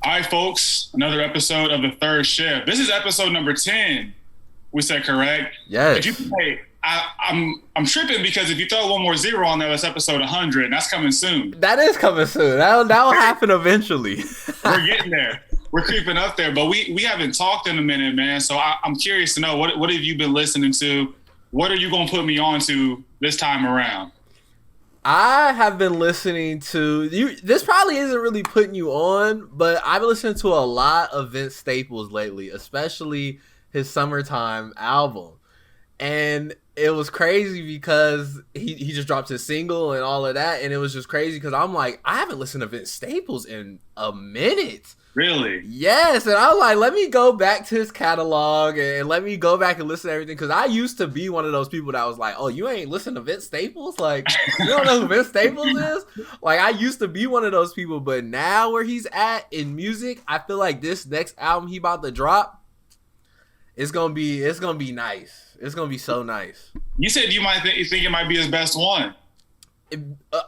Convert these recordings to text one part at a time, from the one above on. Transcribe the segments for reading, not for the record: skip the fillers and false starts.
All right, folks, another episode of the third shift. This is episode number 10. We said correct. Yes. I'm tripping because if you throw one more zero on there, that's episode 100, and that's coming soon. That is coming soon. That'll happen eventually. We're getting there. We're creeping up there, but we haven't talked in a minute, man. So I'm curious to know, what have you been listening to? What are you going to put me on to this time around? I have been listening to you. This probably isn't really putting you on, but I've been listening to a lot of Vince Staples lately, especially his Summertime album. And it was crazy because he just dropped his single and all of that. And it was just crazy because I'm like, I haven't listened to Vince Staples in a minute. Really? Yes. And I was like, let me go back to his catalog and let me go back and listen to everything. Because I used to be one of those people that was like, oh, you ain't listen to Vince Staples? Like, you don't know who Vince Staples is? Like, I used to be one of those people. But now where he's at in music, I feel like this next album he about to drop, it's gonna be nice. It's gonna be so nice. You said you think it might be his best one.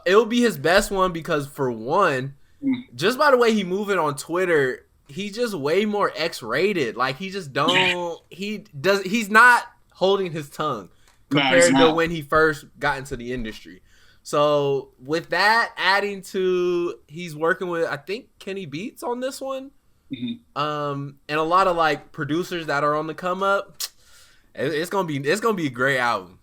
It'll be his best one because, for one, just by the way he moving on Twitter, he's just way more X-rated. Like, he just don't he's not holding his tongue compared to when he first got into the industry. So with that, adding to, he's working with, I think, Kenny Beats on this one. And a lot of like producers that are on the come up. It's gonna be a great album.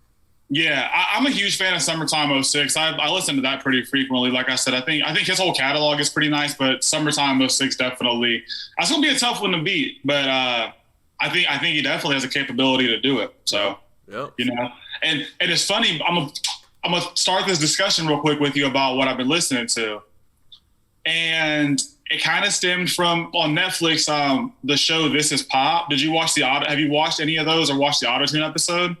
Yeah, I'm a huge fan of Summertime 06. I listen to that pretty frequently. Like I said, I think his whole catalog is pretty nice, but Summertime 06 definitely. That's gonna be a tough one to beat, but I think he definitely has the capability to do it. So, yep. You know, and it's funny. I'm gonna start this discussion real quick with you about what I've been listening to, and it kind of stemmed from, on Netflix, the show This Is Pop. Have you watched any of those or watched the Auto-Tune episode?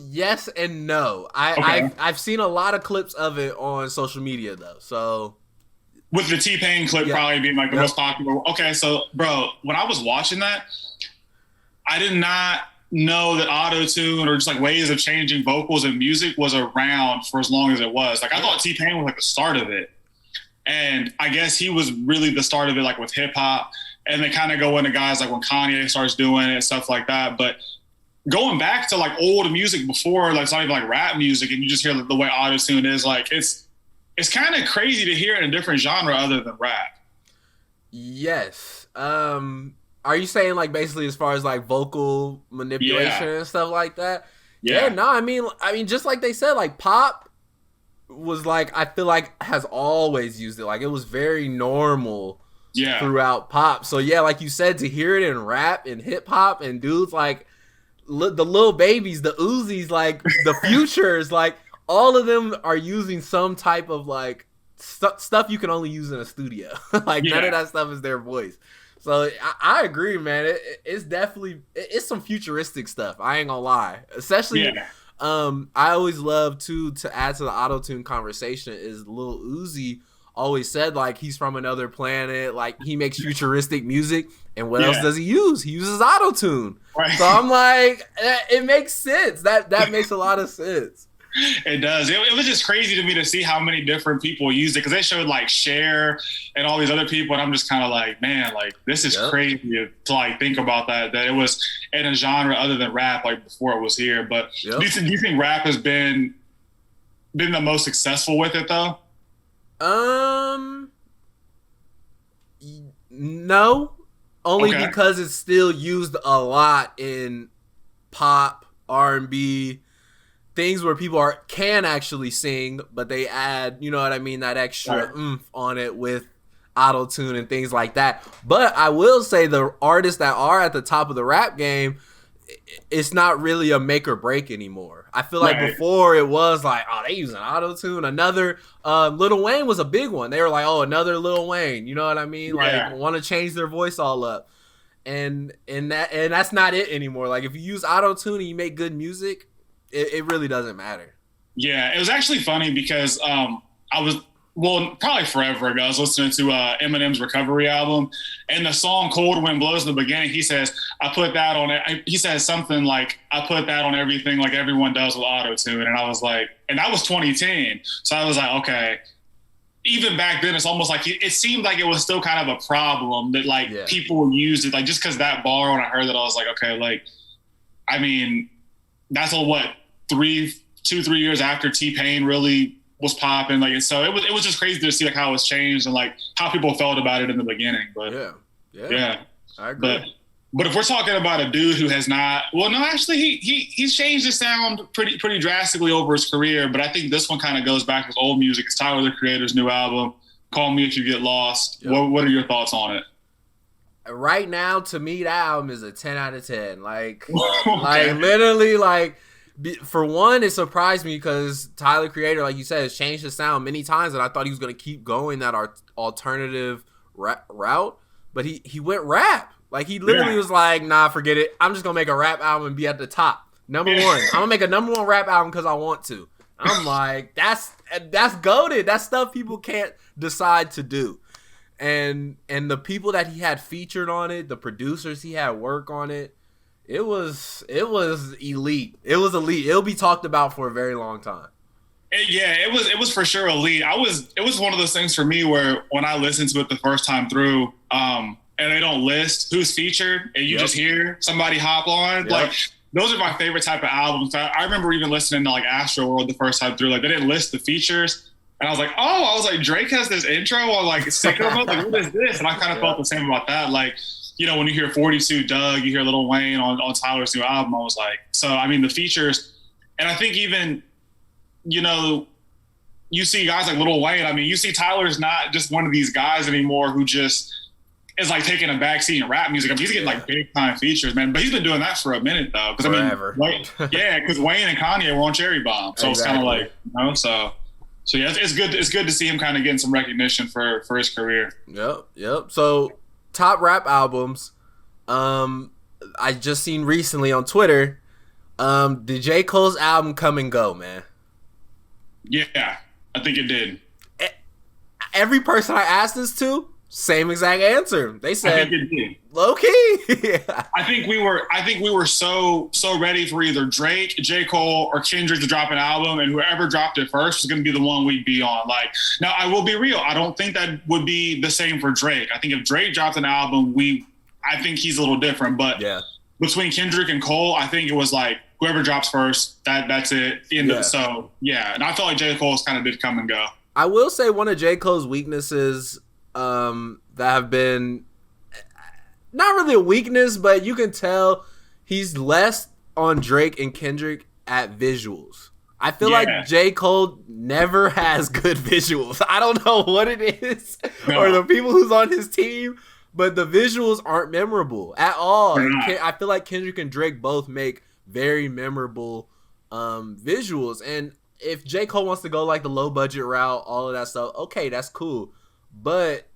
Yes and no. I've seen a lot of clips of it on social media though. So with the T-Pain clip probably being like the most popular. Okay, so bro, when I was watching that, I did not know that Auto-Tune or just like ways of changing vocals and music was around for as long as it was. Like, I thought T-Pain was like the start of it. And I guess he was really the start of it, like with hip hop. And they kind of go into guys like when Kanye starts doing it, stuff like that. But going back to like old music before, like it's not even like rap music, and you just hear the way Auto-Tune is, like it's kind of crazy to hear in a different genre other than rap. Yes. Are you saying like basically as far as like vocal manipulation and stuff like that? Yeah. No, I mean, just like they said, like pop was like, I feel like has always used it. Like, it was very normal throughout pop. So yeah, like you said, to hear it in rap and hip hop and dudes like the Lil Babies, the Uzis, like the Futures, like all of them are using some type of like stuff you can only use in a studio. Like none of that stuff is their voice. So I agree, man. It's definitely, it's some futuristic stuff. I ain't gonna lie. Especially I always love to add to the Auto-Tune conversation is Lil Uzi always said like he's from another planet, like he makes futuristic music, and what else does he use? He uses Auto-Tune. Right. So I'm like, it makes sense. That makes a lot of sense. It does. It was just crazy to me to see how many different people used it, because they showed like Cher and all these other people, and I'm just kind of like, man, like this is crazy to like think about that it was in a genre other than rap like before it was here. But do you think rap has been the most successful with it though? No, only because it's still used a lot in pop, R&B. Things where people can actually sing, but they add, you know what I mean, that extra oomph on it with Auto-Tune and things like that. But I will say the artists that are at the top of the rap game, it's not really a make or break anymore. I feel like before it was like, oh, they using Auto-Tune. Another Lil Wayne was a big one. They were like, oh, another Lil Wayne. You know what I mean? Like, want to change their voice all up. And that's not it anymore. Like, if you use Auto-Tune and you make good music, it really doesn't matter. Yeah, it was actually funny because I was, probably forever ago, I was listening to Eminem's Recovery album, and the song Cold Wind Blows in the beginning, he says, I put that on it. He says something like, I put that on everything like everyone does with Auto-Tune. And I was like, and that was 2010. So I was like, okay, even back then, it's almost like it seemed like it was still kind of a problem that like people used it, like just because that bar, when I heard that, I was like, okay, like, I mean, that's all what 3 years after T-Pain really was popping, like, and so it was just crazy to see like how it was changed and like how people felt about it in the beginning. But yeah, I agree. But if we're talking about a dude who has not, well, no, actually, he's changed his sound pretty drastically over his career. But I think this one kind of goes back with old music. It's Tyler, the Creator's new album, "Call Me If You Get Lost." Yep. What are your thoughts on it? Right now, to me, that album is a 10 out of 10. Like, like literally, like, for one, it surprised me because Tyler, Creator, like you said, has changed his sound many times, and I thought he was going to keep going that alternative route. But he went rap. Like, he literally was like, nah, forget it. I'm just going to make a rap album and be at the top. Number one. I'm going to make a number one rap album because I want to. I'm like, that's goated. That's stuff people can't decide to do. And the people that he had featured on it, the producers he had work on it, it was elite. It was elite. It'll be talked about for a very long time. It was for sure elite. It was one of those things for me where when I listened to it the first time through, and they don't list who's featured, and you just hear somebody hop on. Like, those are my favorite type of albums. I remember even listening to like Astro World the first time through. Like, they didn't list the features, and I was like, Drake has this intro on like Sicko Mode. Like, what is this? And I kind of felt the same about that. Like, you know, when you hear 42 Doug, you hear Lil Wayne on Tyler's new album. I was like, so I mean, the features, and I think even, you know, you see guys like Lil Wayne. I mean, you see Tyler's not just one of these guys anymore who just is like taking a backseat in rap music. I mean, he's getting like big time features, man. But he's been doing that for a minute though. Because I mean, because Wayne and Kanye were on Cherry Bomb, so it's kind of like, you know, so yeah, it's good. It's good to see him kind of getting some recognition for his career. Yep. So top rap albums. I just seen recently on Twitter. Did J. Cole's album come and go, man? Yeah, I think it did. Every person I asked this to, same exact answer. They said, I think it did. Low key. I think we were so ready for either Drake, J. Cole, or Kendrick to drop an album, and whoever dropped it first was going to be the one we'd be on. Like, now I will be real. I don't think that would be the same for Drake. I think if Drake dropped an album, I think he's a little different. But between Kendrick and Cole, I think it was like whoever drops first, that's it. So yeah, and I felt like J. Cole's kind of did come and go. I will say one of J. Cole's weaknesses that have been not really a weakness, but you can tell he's less on Drake and Kendrick at visuals. I feel like J. Cole never has good visuals. I don't know what it is or the people who's on his team, but the visuals aren't memorable at all. I feel like Kendrick and Drake both make very memorable visuals. And if J. Cole wants to go like the low budget route, all of that stuff, okay, that's cool. But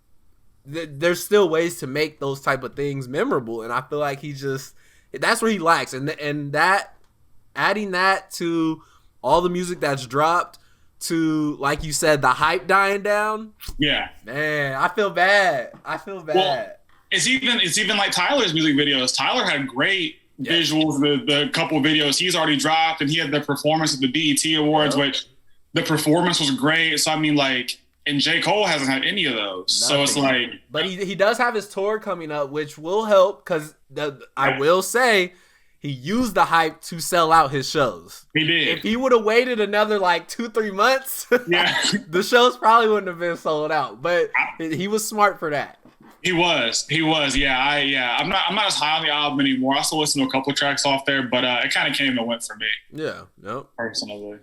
there's still ways to make those type of things memorable. And I feel like that's where he lacks. And that, adding that to all the music that's dropped, to, like you said, the hype dying down. Yeah. Man, I feel bad. Well, it's even like Tyler's music videos. Tyler had great visuals, the couple of videos he's already dropped, and he had the performance at the BET Awards, which the performance was great. So, I mean, like, and J. Cole hasn't had any of those. Nothing. So it's like... But he does have his tour coming up, which will help, because I will say he used the hype to sell out his shows. He did. If he would have waited another, like, 2-3 months, the shows probably wouldn't have been sold out. But he was smart for that. He was. Yeah. I'm not as high on the album anymore. I still listen to a couple of tracks off there, but it kind of came and went for me. Yeah. Nope. Personally.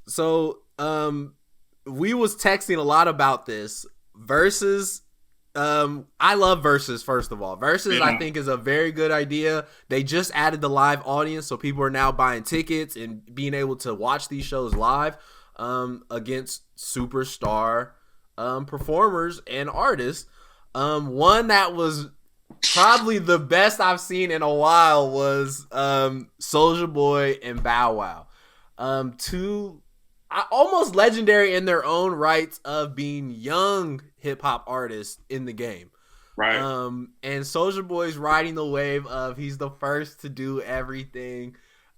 So, we was texting a lot about this. Verzuz. I love Verzuz, first of all. Verzuz, I think, is a very good idea. They just added the live audience, so people are now buying tickets and being able to watch these shows live against superstar performers and artists. One that was probably the best I've seen in a while was Soulja Boy and Bow Wow. Two almost legendary in their own rights of being young hip-hop artists in the game. Right. And Soulja Boy's riding the wave of he's the first to do everything.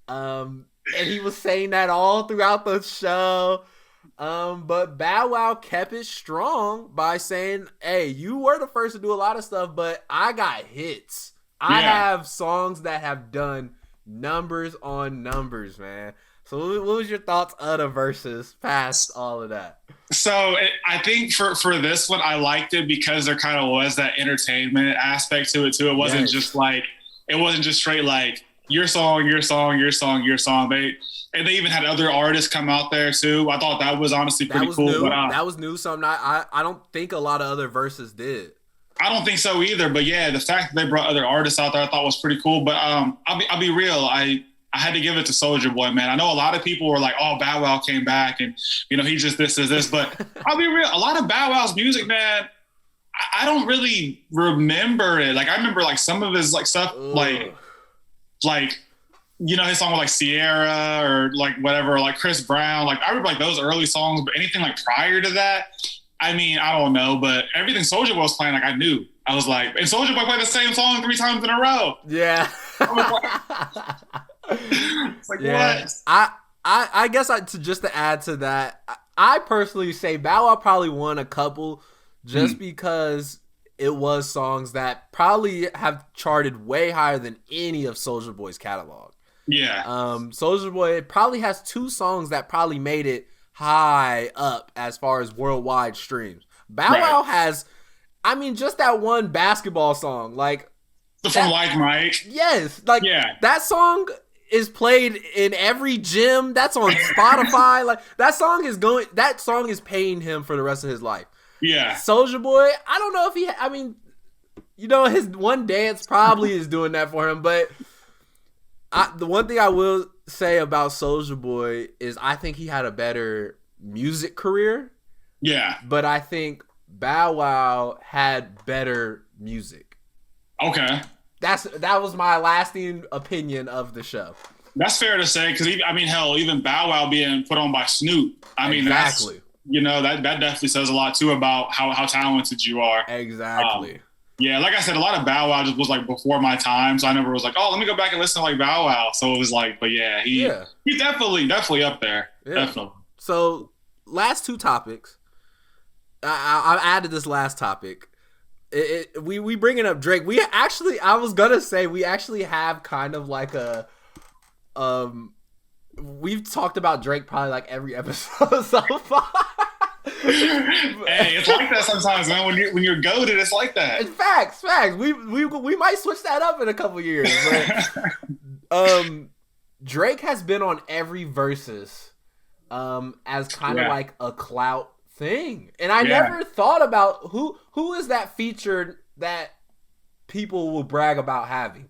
And he was saying that all throughout the show. But Bow Wow kept it strong by saying, "Hey, you were the first to do a lot of stuff, but I got hits. I have songs that have done numbers on numbers, man." So what was your thoughts on the Verzuz past all of that? So I think for this one, I liked it because there kind of was that entertainment aspect to it too. It wasn't just like, it wasn't just straight like your song, your song, your song, your song. They even had other artists come out there too. I thought that was honestly pretty cool. New. But, that was new. Something I don't think a lot of other Verzuz did. I don't think so either. But yeah, the fact that they brought other artists out there, I thought was pretty cool. But I'll be real. I had to give it to Soulja Boy, man. I know a lot of people were like, "Oh, Bow Wow came back, and he just this is this." But I'll be real. A lot of Bow Wow's music, man, I don't really remember it. Like I remember like some of his like stuff, like his song with like Sierra or like whatever, like Chris Brown. Like I remember like those early songs, but anything like prior to that, I mean, I don't know. But everything Soulja Boy was playing, like I knew. I was like, and Soulja Boy played the same song 3 times in a row. Yeah. It's like, what? I guess to add to that, I personally say Bow Wow probably won a couple just because it was songs that probably have charted way higher than any of Soulja Boy's catalog. Yeah. Soulja Boy probably has 2 songs that probably made it high up as far as worldwide streams. Bow Wow has, I mean, just that one basketball song, like from Like Mike. Yes, like that song is played in every gym. That's on Spotify. Like that song is paying him for the rest of his life. Yeah. Soulja Boy, I don't know if his one dance probably is doing that for him, but the one thing I will say about Soulja Boy is I think he had a better music career. Yeah. But I think Bow Wow had better music. Okay. That was my lasting opinion of the show. That's fair to say because even Bow Wow being put on by Snoop. I mean, exactly. That definitely says a lot too about how talented you are. Exactly. Yeah, like I said, a lot of Bow Wow just was like before my time, so I never was like, oh, let me go back and listen to like Bow Wow. So it was like, but yeah, he's definitely up there. Yeah. Definitely. So last 2 topics. I added this last topic. We bringing up Drake. I was gonna say we actually have kind of like a we've talked about Drake probably like every episode so far. Hey, it's like that sometimes, man. When you're goated, it's like that. It's facts. We might switch that up in a couple years. But, Drake has been on every Verzuz as kind of like a clout thing, and I never thought about who is that feature that people will brag about having,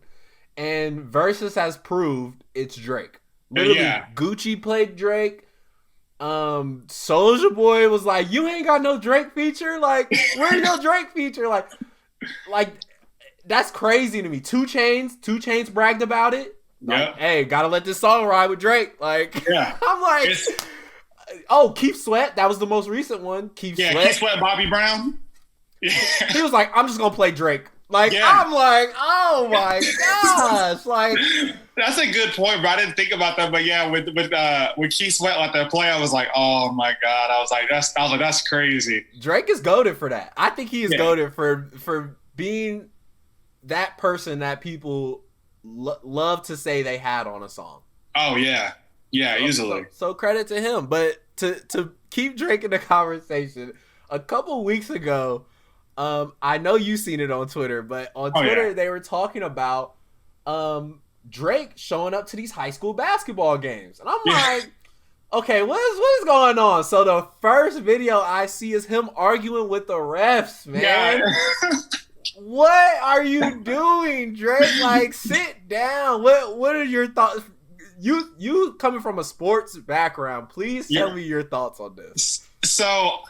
and Verzuz has proved it's Drake. Literally, Gucci played Drake. Soulja Boy was like, "You ain't got no Drake feature. Like, where's your Drake feature? Like that's crazy to me." 2 Chainz bragged about it. Like, hey, gotta let this song ride with Drake. Like, I'm like. Oh, Keith Sweat. That was the most recent one. Keith Sweat, Bobby Brown. He was like, I'm just going to play Drake. Like, I'm like, oh my gosh. Like, that's a good point, bro. I didn't think about that. But yeah, with Keith Sweat like that play, I was like, oh my God. I was like, that's crazy. Drake is goated for that. I think he is goated for being that person that people love to say they had on a song. Oh, yeah. Yeah, easily. So credit to him. But to keep Drake in the conversation, a couple weeks ago, I know you've seen it on Twitter, but on Twitter they were talking about Drake showing up to these high school basketball games. And I'm like, okay, what is going on? So the first video I see is him arguing with the refs, man. Yeah. What are you doing, Drake? Like, sit down. What are your thoughts? You coming from a sports background, please tell me your thoughts on this. So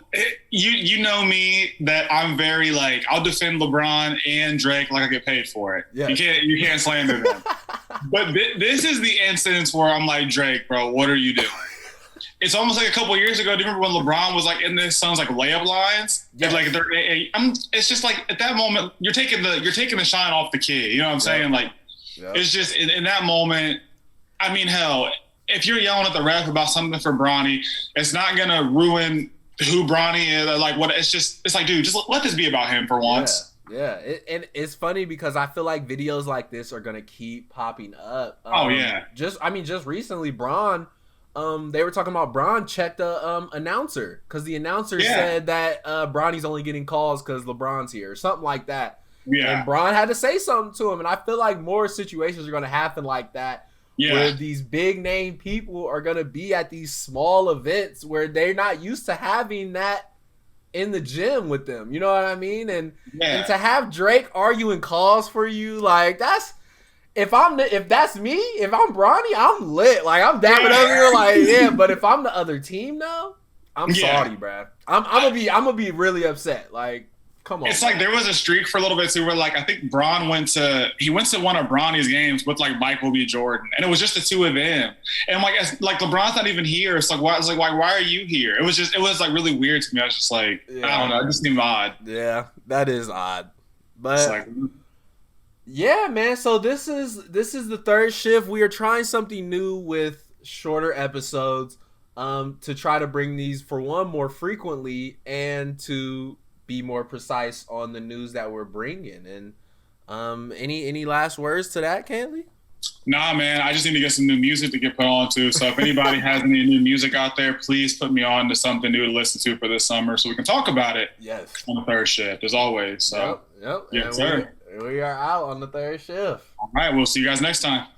you know me that I'm very like, I'll defend LeBron and Drake like I get paid for it. Yes. You can't slander them. But this is the instance where I'm like, Drake, bro, what are you doing? It's almost like a couple years ago. Do you remember when LeBron was like in this songs like layup lines? Yes. Like it's just like at that moment you're taking the shine off the kid. You know what I'm saying? Like it's just in that moment. I mean, hell, if you're yelling at the ref about something for Bronny, it's not gonna ruin who Bronny is. Like what? It's like, dude, just let this be about him for once. Yeah. And it's funny because I feel like videos like this are gonna keep popping up. Just recently, Braun. They were talking about Braun checked the announcer because the announcer said that Bronny's only getting calls because LeBron's here or something like that. Yeah. And Braun had to say something to him, and I feel like more situations are gonna happen like that. Yeah. Where these big name people are going to be at these small events where they're not used to having that in the gym with them. You know what I mean? And to have Drake arguing calls for you, like if that's me, if I'm Bronny, I'm lit. Like I'm dabbing over here like, but if I'm the other team now, I'm salty, bruh. I'm gonna be really upset. Like, come on. It's like there was a streak for a little bit too where like I think Braun went to one of Bronny's games with like Michael B. Jordan, and it was just the two of them. And like LeBron's not even here. It's like why are you here? It was like really weird to me. I was just like, I don't know, it just seemed odd. Yeah, that is odd. But yeah, man. So this is the third shift. We are trying something new with shorter episodes, to try to bring these for one more frequently and to be more precise on the news that we're bringing. And any last words to that, Canley? Nah, man, I just need to get some new music to get put on to. So if anybody has any new music out there, please put me on to something new to listen to for this summer so we can talk about it. Yes. On the third shift, as always. So yep. Yes, sir. We are out on the third shift. All right, we'll see you guys next time.